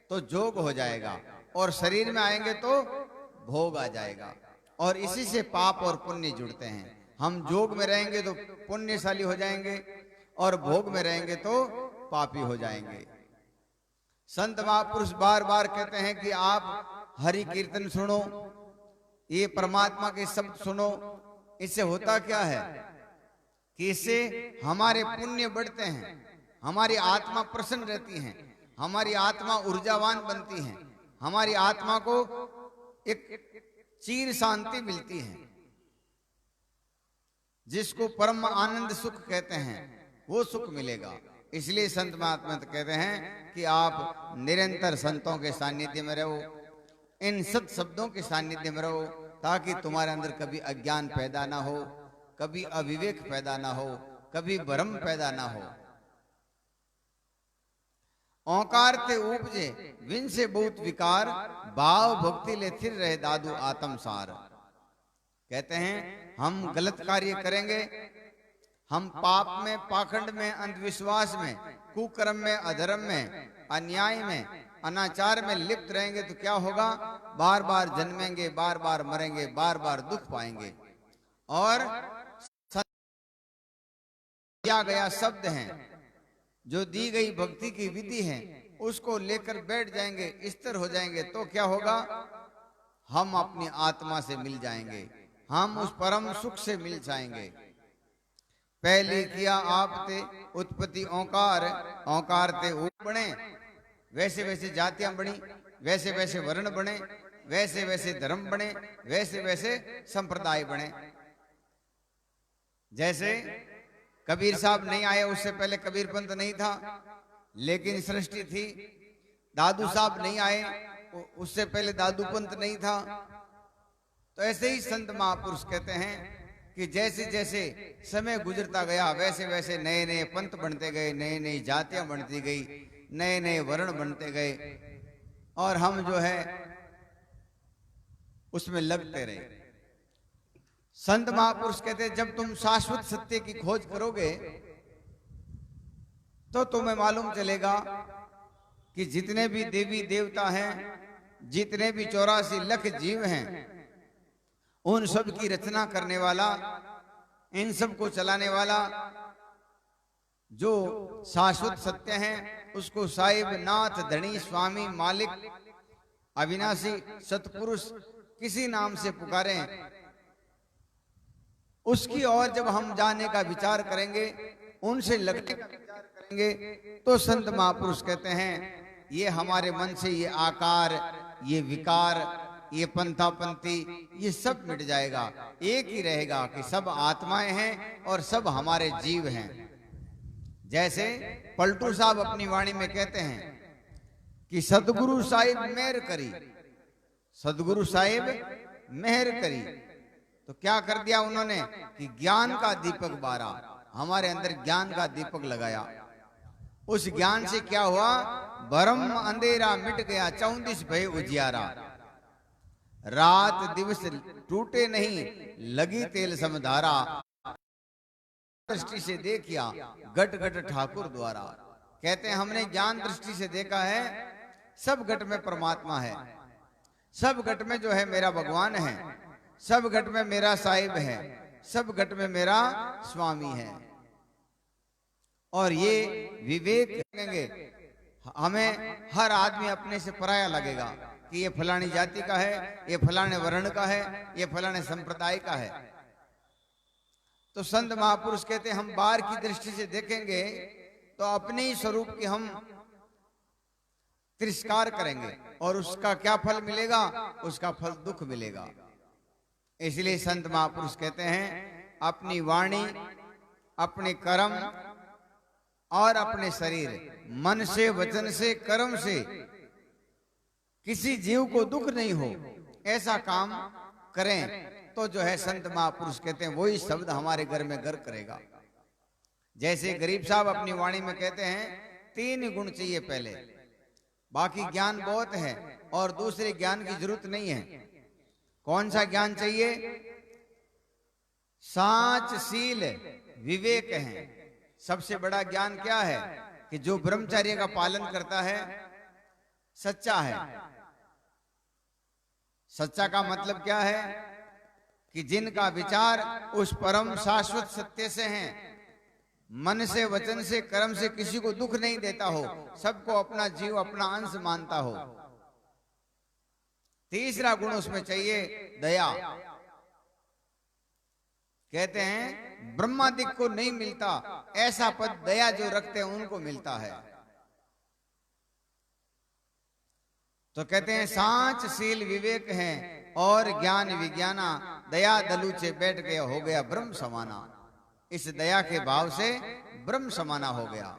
तो जोग हो जाएगा और शरीर में आएंगे तो भोग आ जाएगा। और इसी से पाप और पुण्य जुड़ते हैं। हम जोग में रहेंगे तो पुण्यशाली हो जाएंगे और भोग में रहेंगे तो पापी हो जाएंगे। संत महापुरुष बार बार कहते हैं कि आप हरि कीर्तन सुनो, ये परमात्मा के शब्द सुनो। इससे होता क्या है कि इससे हमारे पुण्य बढ़ते हैं, हमारी आत्मा प्रसन्न रहती है, हमारी आत्मा ऊर्जावान बनती है, हमारी आत्मा को एक चीर शांति मिलती है, जिसको परम आनंद सुख कहते हैं, वो सुख मिलेगा। इसलिए संत महात्मा कहते हैं कि आप निरंतर संतों के सानिध्य में रहो, इन सत शब्दों के सानिध्य में रहो, ताकि तुम्हारे अंदर कभी अज्ञान पैदा ना हो, कभी अविवेक पैदा ना हो, कभी भ्रम पैदा ना हो। ओंकार ते उपजे विन से बहुत विकार, भाव भक्ति ले थिर रहे दादू आत्म सार। कहते हैं हम गलत कार्य करेंगे, हम पाप में, पाखंड में, अंधविश्वास में, कुकर्म में, अधर्म में, अन्याय में, अनाचार में लिप्त रहेंगे तो क्या होगा? बार बार जन्मेंगे, बार बार मरेंगे, बार बार दुख पाएंगे। और दिया गया शब्द हैं, जो दी गई भक्ति की विधि है, उसको लेकर बैठ जाएंगे, स्थिर हो जाएंगे, तो क्या होगा? हम अपनी आत्मा से मिल जाएंगे, हम उस परम सुख से मिल जाएंगे। पहली किया आप ते उत्पत्ति ओंकार, ओंकार ते बने, वैसे वैसे जातियां बनी, वैसे वैसे वर्ण बने, वैसे वैसे धर्म बने, वैसे वैसे संप्रदाय बने। जैसे कबीर साहब नहीं आए, उससे पहले कबीर पंथ नहीं था, लेकिन सृष्टि थी। दादू साहब नहीं आए, उससे पहले दादू पंथ नहीं था। तो ऐसे ही संत महापुरुष कहते हैं कि जैसे जैसे समय गुजरता गया, वैसे वैसे नए नए पंथ बनते गए, नई नई जातियां बनती गई, नए नए वर्ण बनते गए, और हम जो है उसमें लगते रहे। संत महापुरुष कहते हैं जब तुम शाश्वत सत्य की खोज करोगे तो तुम्हें मालूम चलेगा कि जितने भी देवी देवता हैं, जितने भी 84 लाख जीव हैं, उन सब की रचना करने वाला, इन सब को चलाने वाला जो शाश्वत सत्य है, उसको साहिब, नाथ, धनी, स्वामी, मालिक, अविनाशी, सतपुरुष किसी नाम से पुकारें, उसकी ओर जब हम जाने का विचार करेंगे, उनसे लगने का विचार करेंगे, तो संत महापुरुष कहते हैं ये हमारे मन से ये आकार, ये विकार, ये पंथापंथी, ये सब मिट जाएगा। एक ही रहेगा कि सब आत्माएं हैं और सब हमारे जीव हैं। जैसे पलटू साहब अपनी वाणी में कहते हैं कि सदगुरु साहिब मेहर करी, सदगुरु साहिब मेहर करी। तो क्या कर दिया उन्होंने कि ज्ञान का दीपक बारा, हमारे अंदर ज्ञान का दीपक लगाया। उस ज्ञान से क्या हुआ, भरम अंधेरा मिट गया, 34 भय उजियारा। रात दिवस टूटे नहीं, लगी तेल समधारा। दृष्टि से देखिया, घट घट ठाकुर द्वारा। कहते हैं हमने ज्ञान दृष्टि से देखा है, सब घट में परमात्मा है, सब घट में जो है मेरा भगवान है, सब घट में मेरा साहिब है, सब घट में मेरा स्वामी है। और ये विवेक करेंगे, हमें हर आदमी अपने से पराया लगेगा कि ये फलानी जाति का है, ये फलाने वर्ण का है, ये फलाने संप्रदाय का है। तो संत महापुरुष कहते हैं हम बाहर की दृष्टि से देखेंगे तो अपने ही स्वरूप की हम तिरस्कार करेंगे, और उसका क्या फल मिलेगा, उसका फल दुख मिलेगा। इसलिए संत महापुरुष कहते हैं अपनी वाणी, अपने कर्म और अपने शरीर, मन से, वचन से, कर्म से किसी जीव को दुख नहीं हो, ऐसा काम करें तो जो है संत महापुरुष कहते हैं वही शब्द हमारे घर में घर करेगा। जैसे गरीब साहब अपनी वाणी में कहते हैं 3 गुण चाहिए पहले, बाकी ज्ञान बहुत है और दूसरे ज्ञान की जरूरत नहीं है। कौन सा ज्ञान चाहिए, साच, शील, विवेक है। सबसे बड़ा ज्ञान क्या है कि जो ब्रह्मचर्य का पालन करता है सच्चा है। सच्चा का मतलब क्या है कि जिनका विचार उस परम शाश्वत सत्य से है, मन से, वचन से, कर्म से किसी को दुख नहीं देता हो, सबको अपना जीव, अपना अंश मानता हो। तीसरा गुण उसमें चाहिए दया। कहते हैं ब्रह्मादिक को नहीं मिलता ऐसा पद दया जो रखते हैं उनको मिलता है। तो कहते हैं सांच, शील, विवेक है और ज्ञान विज्ञाना, दया दलूचे बैठ गया, हो गया ब्रह्म समाना। इस दया के भाव से ब्रह्म समाना हो गया।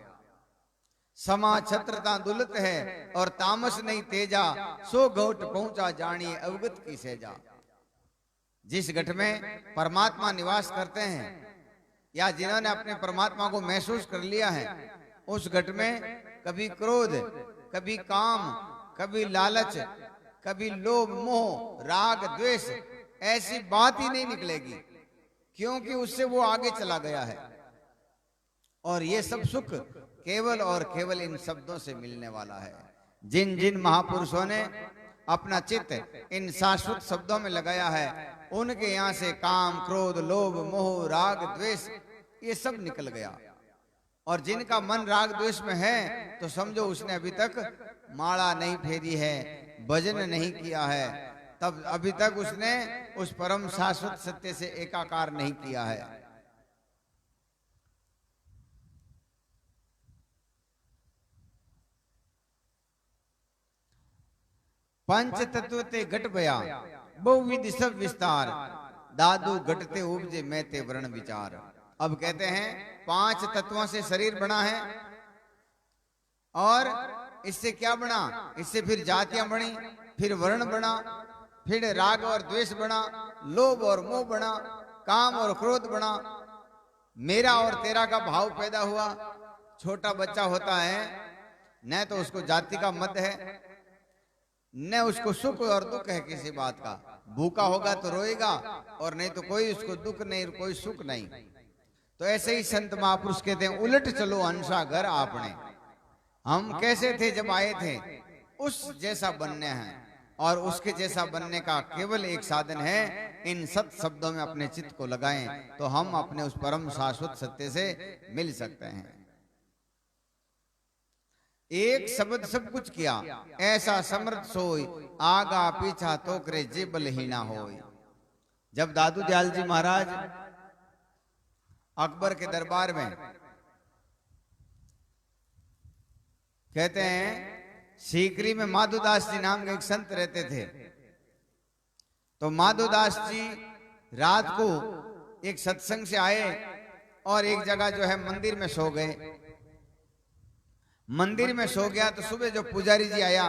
समा छत्रता दुलत है और तामस नहीं तेजा, सो घोट पहुंचा जानिए अवगत की सेजा। जिस घट में परमात्मा निवास करते हैं या जिन्होंने अपने परमात्मा को महसूस कर लिया है, उस घट में कभी क्रोध, कभी काम, कभी लालच, कभी लोभ, मोह, राग, द्वेष, ऐसी बात ही नहीं निकलेगी, क्योंकि उससे वो आगे चला गया है। और ये सब सुख केवल और केवल इन शब्दों से मिलने वाला है। जिन जिन महापुरुषों ने अपना चित्त इन शाश्वत शब्दों में लगाया है, उनके यहाँ से काम, क्रोध, लोभ, मोह, राग, द्वेष ये सब निकल गया। और जिनका मन राग द्वेष में है तो समझो उसने अभी तक माला नहीं फेरी है, भजन नहीं किया है, तब अभी तक उसने उस परम शाश्वत सत्य से एकाकार नहीं किया है। पंच तत्व ते घट बया बहुविधि सब विस्तार दादू घटते उपजे मैं ते वर्ण विचार। अब कहते हैं 5 तत्वों से शरीर बना है और इससे क्या बना, इससे फिर जातियां बनी, फिर वर्ण बना, फिर राग और द्वेष बना, लोभ और मोह बना, काम और क्रोध बना, मेरा और तेरा का भाव पैदा हुआ। छोटा बच्चा होता है न तो उसको जाति का मत है न उसको सुख और दुख है किसी बात का, भूखा होगा तो रोएगा और नहीं तो कोई उसको दुख नहीं कोई सुख नहीं। तो ऐसे ही संत महापुरुष कहते हैं उलट चलो अंशा घर आपने, हम कैसे थे जब आए थे उस जैसा बनने हैं और उसके जैसा बनने का केवल एक साधन है, इन सत शब्दों में अपने चित्त को लगाएं तो हम अपने उस परम शाश्वत सत्य से मिल सकते हैं। एक शब्द सब कुछ किया ऐसा समर्थ सोई, आगा पीछा तो करे जे बलहीना होई। जब दादू दयाल जी महाराज अकबर के दरबार में कहते हैं सीकरी में माधोदास जी नाम के एक संत रहते थे, तो माधोदास जी रात को एक सत्संग से आए और एक जगह जो है मंदिर में सो गए। मंदिर में सो गया तो सुबह जो पुजारी जी आया,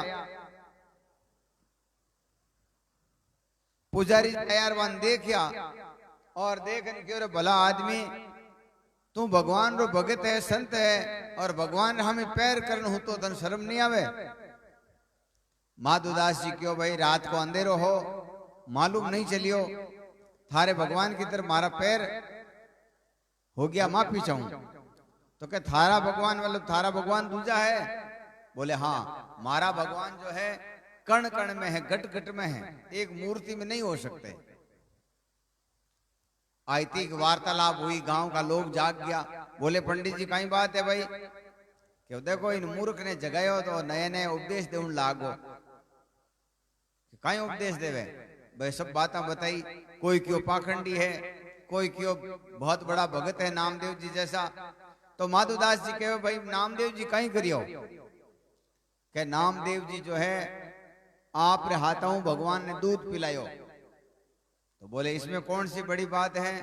पुजारी जी यार वन देखिया और देखने क्यों रे भला आदमी तू भगवान रो भगत है संत है और भगवान हमें पैर करने हो तो तन शर्म नहीं आवे। माधोदास जी क्यों भाई रात को अंधेरो हो मालूम नहीं चलियो थारे भगवान की तरफ मारा पैर हो गया माफी चाहूं। तो क्या थारा भगवान मतलब थारा भगवान दूजा है? बोले हाँ मारा भगवान जो है कण कण में है घट घट में है, एक मूर्ति में नहीं हो सकते। आयतिक वार्तालाप हुई, गांव का लोग जाग गया, बोले पंडित जी कहीं बात है भाई? क्यों देखो इन मूर्ख ने जगायो तो नए नए उपदेश देने लागो, कहीं उपदेश देवे भाई सब बातें बताई, कोई क्यों पाखंडी है, कोई क्यों बहुत बड़ा भगत है नामदेव जी जैसा। तो माधोदास जी कहे भाई नामदेव जी कहीं करियो, के नामदेव जी जो है आप रे हाथों भगवान ने दूध पिलायो। तो बोले इसमें कौन सी बड़ी बात है,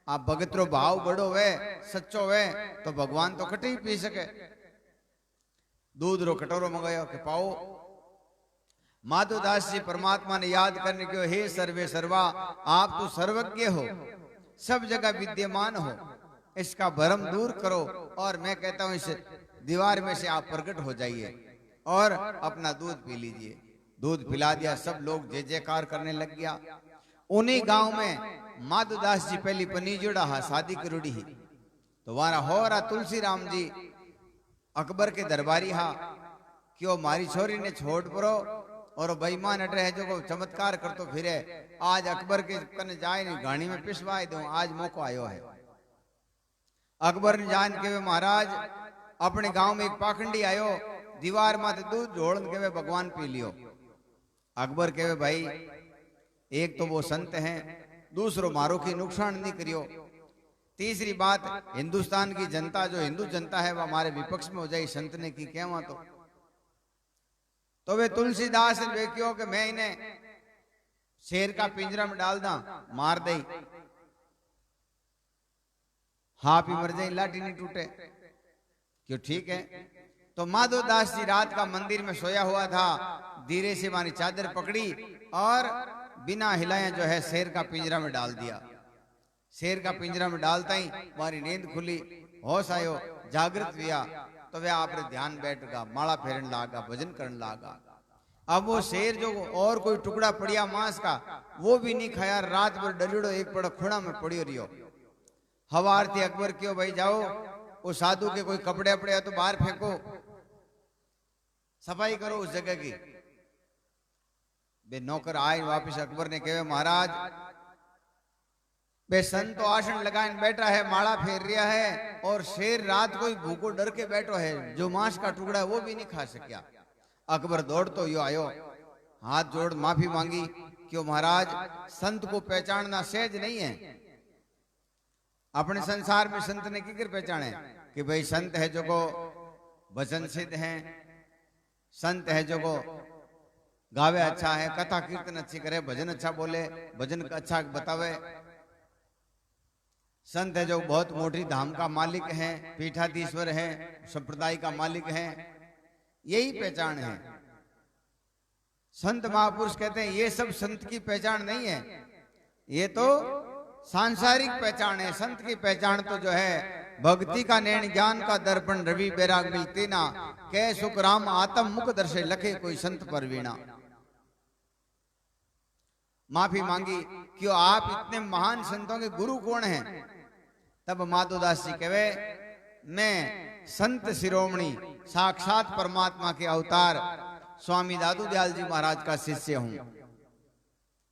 आप भगत रो भाव बड़ो वे सच्चो वे तो भगवान तो कटे ही पी सके। दूध रो कटोरो मंगायो के पाओ। माधोदास जी परमात्मा ने याद करने के हे सर्वे सर्वा आप तो सर्वज्ञ हो, सब जगह विद्यमान हो, इसका भ्रम दूर करो और मैं कहता हूं इस दीवार में से आप प्रकट हो जाइए और अपना दूध पी लीजिए। दूध पिला दिया, सब लोग जय जयकार करने लग गया। उन्हीं गांव में माधोदास जी पहली पनी जुड़ा हा शादी करोड़ी ही, तो वहां हो रहा तुलसी राम जी अकबर के दरबारी हा क्यों मारी छोरी ने छोड़ परो और बेईमान अटे है जो को चमत्कार कर तो फिरे, आज अकबर के कन जाए नहीं गाड़ी में पिसवाए दो, आज मौका आयो है। अकबर ने जान के वे महाराज अपने गांव में एक पाखंडी आयो, दीवार माथे दूध जोड़न के वे भगवान पी लियो। अकबर के वे भाई एक तो वो संत हैं, दूसरो मारो की नुकसान नहीं करियो, तीसरी बात हिंदुस्तान की जनता जो हिंदू जनता है वो हमारे विपक्ष में हो जाए, संत ने की क्या वहां तो वे तुलसीदास ने क्यों कि मैं इन्हें शेर का पिंजरा में डाल दा मार दे, हाँ भी मर जाए लाठी नहीं टूटे, क्यों ठीक है। तो माधोदास जी रात का मंदिर में सोया हुआ था, धीरे से मारी चादर पकड़ी और बिना हिलाए जो है शेर का पिंजरा में डाल दिया। शेर का पिंजरा में डालता ही हमारी नींद खुली, होश आयो, जागृत हुआ तो वह आप ध्यान बैठगा, माला फेरन लागा, भजन करने लागा। अब वो शेर जो और कोई टुकड़ा पड़िया मांस का वो भी नहीं खाया, रात भर डरियो एक पड़ा खुणा में पड़ी रही हो। हवा आरती अकबर क्यों भाई जाओ वो साधु के कोई कपड़े अपड़े है तो बाहर फेंको, सफाई करो उस जगह की। बे नौकर आए वापिस, अकबर ने कहे महाराज बे संत तो आसन लगाए बैठा है, माला फेर रिया है और शेर रात को ही भूखो डर के बैठो है, जो मांस का टुकड़ा है वो भी नहीं खा सकिया। अकबर दौड़ तो यो आयो, हाथ जोड़ माफी मांगी, क्यों महाराज संत को पहचानना सहज नहीं है। अपने संसार में संत ने किकर पहचाने कि भाई संत है जो को वचन सिद्ध है, संत है जो को गावे अच्छा है, कथा कीर्तन अच्छी करे, भजन अच्छा बोले, भजन अच्छा बतावे। संत है जो बहुत मोटी धाम का मालिक है, पीठाधीश्वर है, संप्रदाय का मालिक है, यही पहचान है। संत महापुरुष कहते हैं ये सब संत की पहचान नहीं है, ये तो सांसारिक पहचान है। संत की पहचान तो जो है भक्ति का नैन, ज्ञान का दर्पण, रवि बैराग मिलती ना, कै सुख राम आत्म मुख दर्शे, लखे कोई संत पर वीणा। माफी मांगी, क्यों आप इतने महान संतों के गुरु कौन हैं? तब माधोदास जी कहे, मैं संत शिरोमणि साक्षात परमात्मा के अवतार स्वामी दादू दयाल जी महाराज का शिष्य हूं।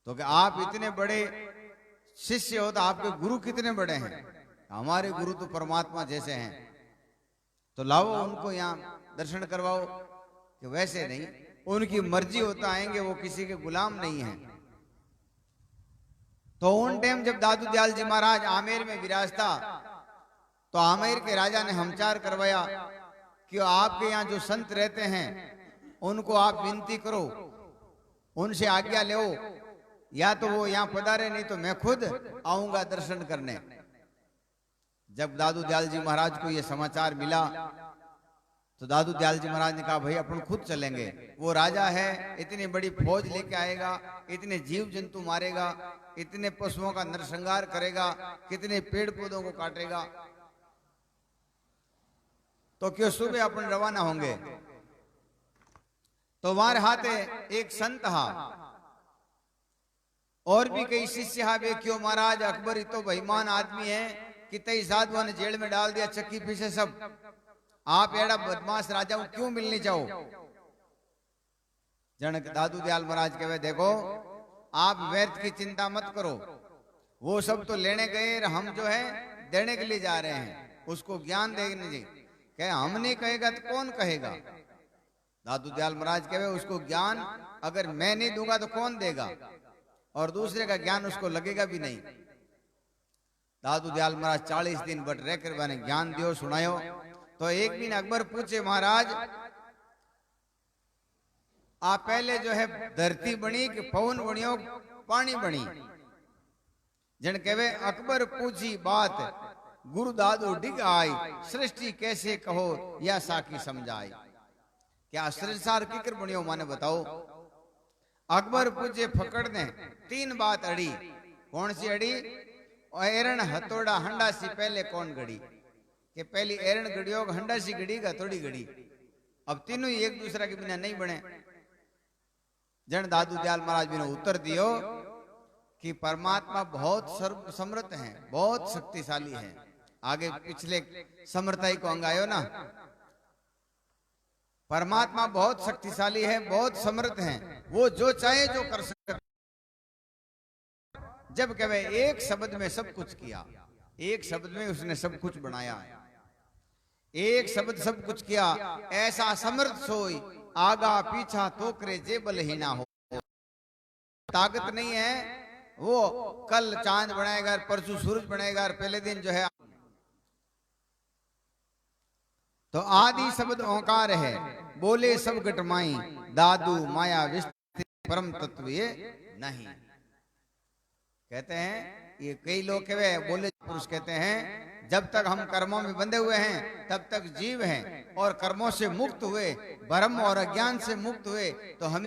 तो कि आप इतने बड़े शिष्य हो तो आपके गुरु कितने बड़े हैं? हमारे गुरु तो परमात्मा जैसे हैं, तो लाओ उनको यहाँ दर्शन करवाओ। कि वैसे नहीं, उनकी मर्जी होता आएंगे, वो किसी के गुलाम नहीं है। तो उन टाइम जब दादू दयाल जी महाराज आमेर में विराजता, तो आमेर के राजा ने हमचार करवाया कि आपके यहाँ जो संत रहते हैं उनको आप विनती करो, उनसे आज्ञा लो, या तो वो यहाँ पधारे, नहीं तो मैं खुद आऊंगा दर्शन करने। जब दादू दयाल जी महाराज को ये समाचार मिला तो दादू दयाल जी महाराज ने कहा, भाई अपन खुद चलेंगे। वो राजा है, इतनी बड़ी फौज लेके आएगा, इतने जीव जंतु मारेगा, इतने पशुओं का नरसंहार करेगा, कितने पेड़ पौधों को काटेगा, तो क्यों सुबह अपन रवाना होंगे। तो हमारे हाथ एक संत हा और भी कई शिष्य हा, वे क्यों महाराज अकबर तो बेईमान आदमी है कि कई साधुओं ने जेल में डाल दिया, चक्की पीछे सब, आप एड़ा बदमाश राजा को क्यों मिलने जाओ। जनक दादू दयाल महाराज कहे, देखो आप व्यर्थ की चिंता मत करो, वो सब तो लेने गए, हम जो है देने के लिए जा रहे हैं, उसको ज्ञान देने जी। कहे हम नहीं कहेगा तो कौन कहेगा? दादू दयाल महाराज कहे, उसको ज्ञान अगर मैं नहीं दूंगा तो कौन देगा, और दूसरे का ज्ञान उसको लगेगा भी नहीं। दादू दयाल महाराज 40 दिन बट रहकर मैंने ज्ञान दियो, सुनायो। तो एक दिन अकबर पूछे, महाराज आप पहले जो है धरती बनी कि पवन बनियो पानी बनी? जन कहे, अकबर पूछी बात गुरु दादू डिग आई, सृष्टि कैसे कहो या साकी समझाई। क्या संसार किकर बनियो माने बताओ। अकबर पूछे, फकड़ ने 3 बात अड़ी। कौन सी अड़ी? एरण हथौड़ा हंडा सी पहले कौन गड़ी? कि पहली एरण गड़ियो, हंडा सी गड़ी का थोड़ी गड़ी। अब तीनों ही एक दूसरे के बिना नहीं बने। जन दादू दयाल महाराज ने उत्तर दियो कि परमात्मा बहुत समर्थ है, बहुत शक्तिशाली है। आगे पिछले समर्थाई को अंगायो ना, परमात्मा बहुत शक्तिशाली है, बहुत समर्थ है, वो जो चाहे जो कर सकते। जब कहे एक शब्द में सब कुछ किया, एक शब्द में उसने सब कुछ बनाया, एक शब्द सब कुछ किया, ऐसा समर्थ सोई आगा पीछा तो करे जे बल ही ना हो। ताकत नहीं है, वो कल चांद बनाएगा, परसों सूरज बनाएगा, और पहले दिन जो है। तो आदि शब्द ओंकार है, बोले सब घटमाई, दादू माया विस्तृत परम तत्व ये नहीं। कहते हैं ये कई लोग कहे, बोले पुरुष कहते हैं जब तक हम कर्मों में बंधे हुए हैं तब तक जीव हैं, और कर्मों से मुक्त हुए, भ्रम और अज्ञान से मुक्त हुए तो हम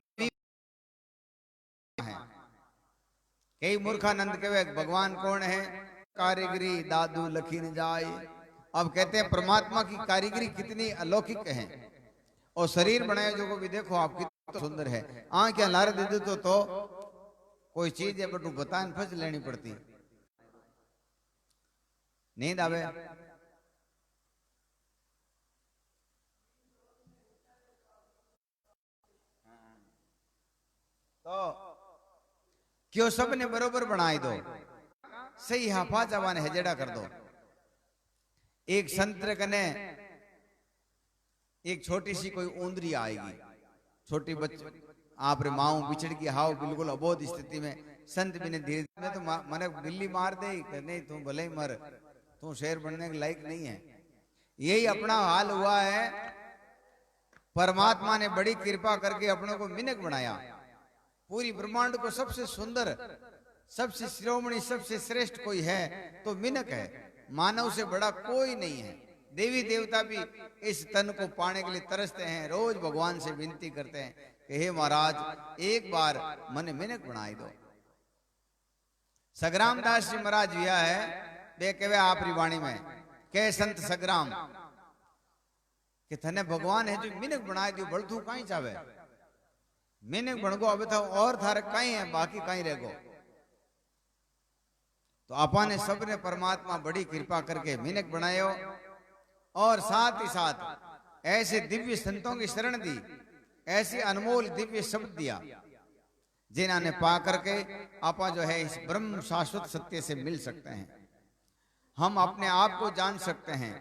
हैं। कई मूर्खानंद कहे भगवान कौन है? कारीगरी दादू लखी न जाए। अब कहते हैं परमात्मा की कारीगरी कितनी अलौकिक है, और शरीर बनाए जो को भी देखो आप कितना सुंदर है। आंखें लार दे दो तो कोई चीज है बटू बतान फंस लेनी पड़ती, नींद आवे। तो क्यों सबने बरोबर बनाई दो, सही हाफा जवान हेजेड़ा कर दो। एक संतर कने एक छोटी सी कोई ऊंदरी आएगी, छोटी बच्ची आप रे माऊ बिछड़ की हाव बिल्कुल अबोध स्थिति में, संत भी ने धीरे तो मने बिल्ली मार दे, नहीं तू भले ही मर, तू शेर बनने के लायक नहीं है। यही अपना हाल हुआ है। परमात्मा ने बड़ी कृपा करके अपनों को मिनक बनाया, पूरी ब्रह्मांड को सबसे सुंदर, सबसे शिरोमणि, सबसे श्रेष्ठ कोई है तो मिनक है। मानव से बड़ा कोई नहीं है। देवी देवता भी इस तन को पाने के लिए तरसते हैं, रोज भगवान से विनती करते हैं कि हे महाराज एक बार मन मिनक बनाई दो। सग्राम दास जी महाराज विया है वे कहवे आपरी वाणी में कह संत सग्राम कि थने भगवान है जो मिनक बनाए दियो, बड़थू कहीं चावे मिनक बन गो, अब तो और थारे कहीं है, बाकी कहीं रह गो। तो आपा ने सबने परमात्मा बड़ी कृपा करके मिनक बनायो और साथ ही साथ ऐसे दिव्य संतों की शरण दी, ऐसे अनमोल दिव्य शब्द दिया जिन्होंने पा करके आपा जो है इस ब्रह्म शाश्वत सत्य से मिल सकते हैं। हम अपने आप को जान सकते हैं,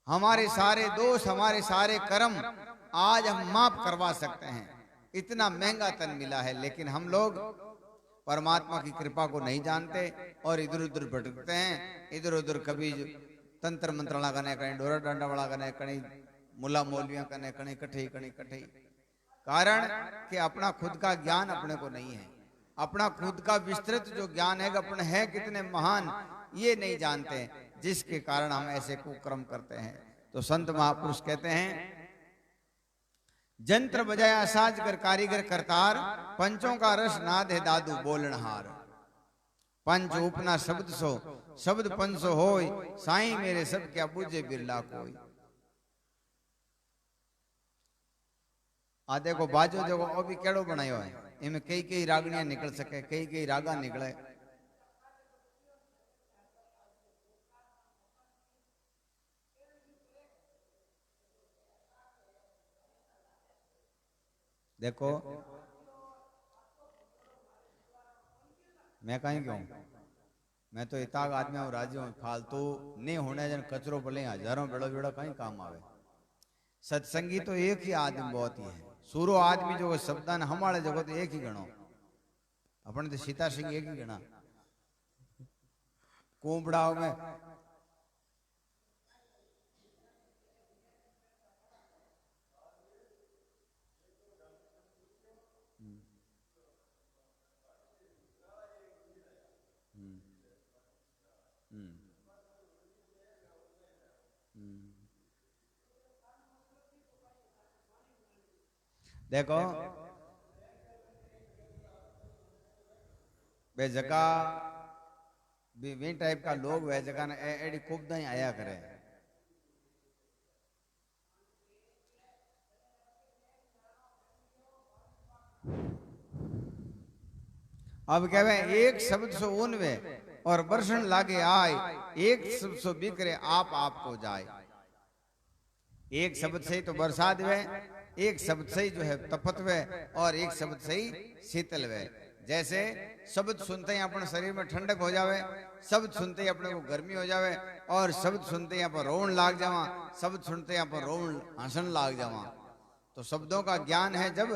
हमारे सारे दोष, हमारे सारे कर्म आज हम माफ करवा सकते हैं। इतना महंगा तन मिला है, लेकिन हम लोग परमात्मा की कृपा को नहीं जानते और इधर उधर भटकते हैं। इधर उधर कभी तंत्र मंत्र लगाने, कहीं डोरा डांडा लगाने, कहीं मुला मौलवियां करने, कहीं कठे। कारण कि अपना खुद का ज्ञान अपने को नहीं है, अपना खुद का विस्तृत जो ज्ञान है अपन है कितने महान ये नहीं जानते, जिसके कारण हम ऐसे कुकर्म करते हैं। तो संत महापुरुष कहते हैं जंत्र बजाया साज कर कारीगर करतार, पंचों का रस नाद है दादू बोलनहार। पंच उपना शब्द सो शब्द पंचो होय, साईं मेरे सब क्या बुझे बिरला कोई। आ देखो बाजो देखो ओ भी केड़ो बनायो है, इनमें कई कई रागनियां निकल सके, कई कई रागा निकले। देखो मैं कहीं क्यों, मैं तो इताग आदमी हूँ, राजी हूँ, फालतू नहीं होने जन कचरो भले हजारों बेड़ो बेड़ा कहीं काम आवे। सत्संगी तो एक ही आदमी बहुत ही है, सूरो आदमी जो शब्दान हमारे जगह तो एक ही गणो, अपन तो सीता सिंह एक ही गणा। कुंबड़ाओं में देखो वे जगह वे टाइप का लोग वे जगह एडी खूब ही आया करे। अब कहवे एक शब्द सो उनवे और बरसन लागे आए, एक शब्द सो बिखरे आप आपको जाए। एक शब्द से ही तो बरसात वे, एक शब्द से ही जो है तपत वे, और एक शब्द से ही शीतल वे। जैसे शब्द सुनते ही अपने शरीर में ठंडक हो जावे, शब्द सुनते ही अपने को गर्मी हो जावे, और शब्द सुनते ही यहाँ पर रोन लाग जावा, शब्द सुनते यहाँ पर रोन हंसन लाग जावा। तो शब्दों का ज्ञान है। जब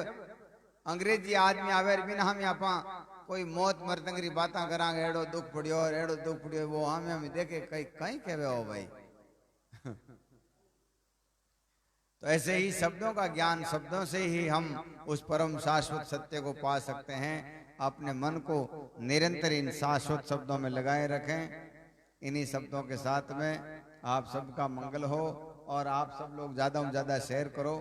अंग्रेजी आदमी आवे बिना हम यहाँ कोई मौत मरतंगरी बातें करांगे, एड़ो दुख पड़ियो वो हम देखे कहीं कहीं कहवे हो भाई। तो ऐसे ही शब्दों का ज्ञान, शब्दों से ही हम उस परम शाश्वत सत्य को पा सकते हैं। अपने मन को निरंतर इन शाश्वत शब्दों में लगाए रखें। इन्हीं शब्दों के साथ में आप सबका मंगल हो और आप सब लोग ज्यादा से ज्यादा शेयर करो।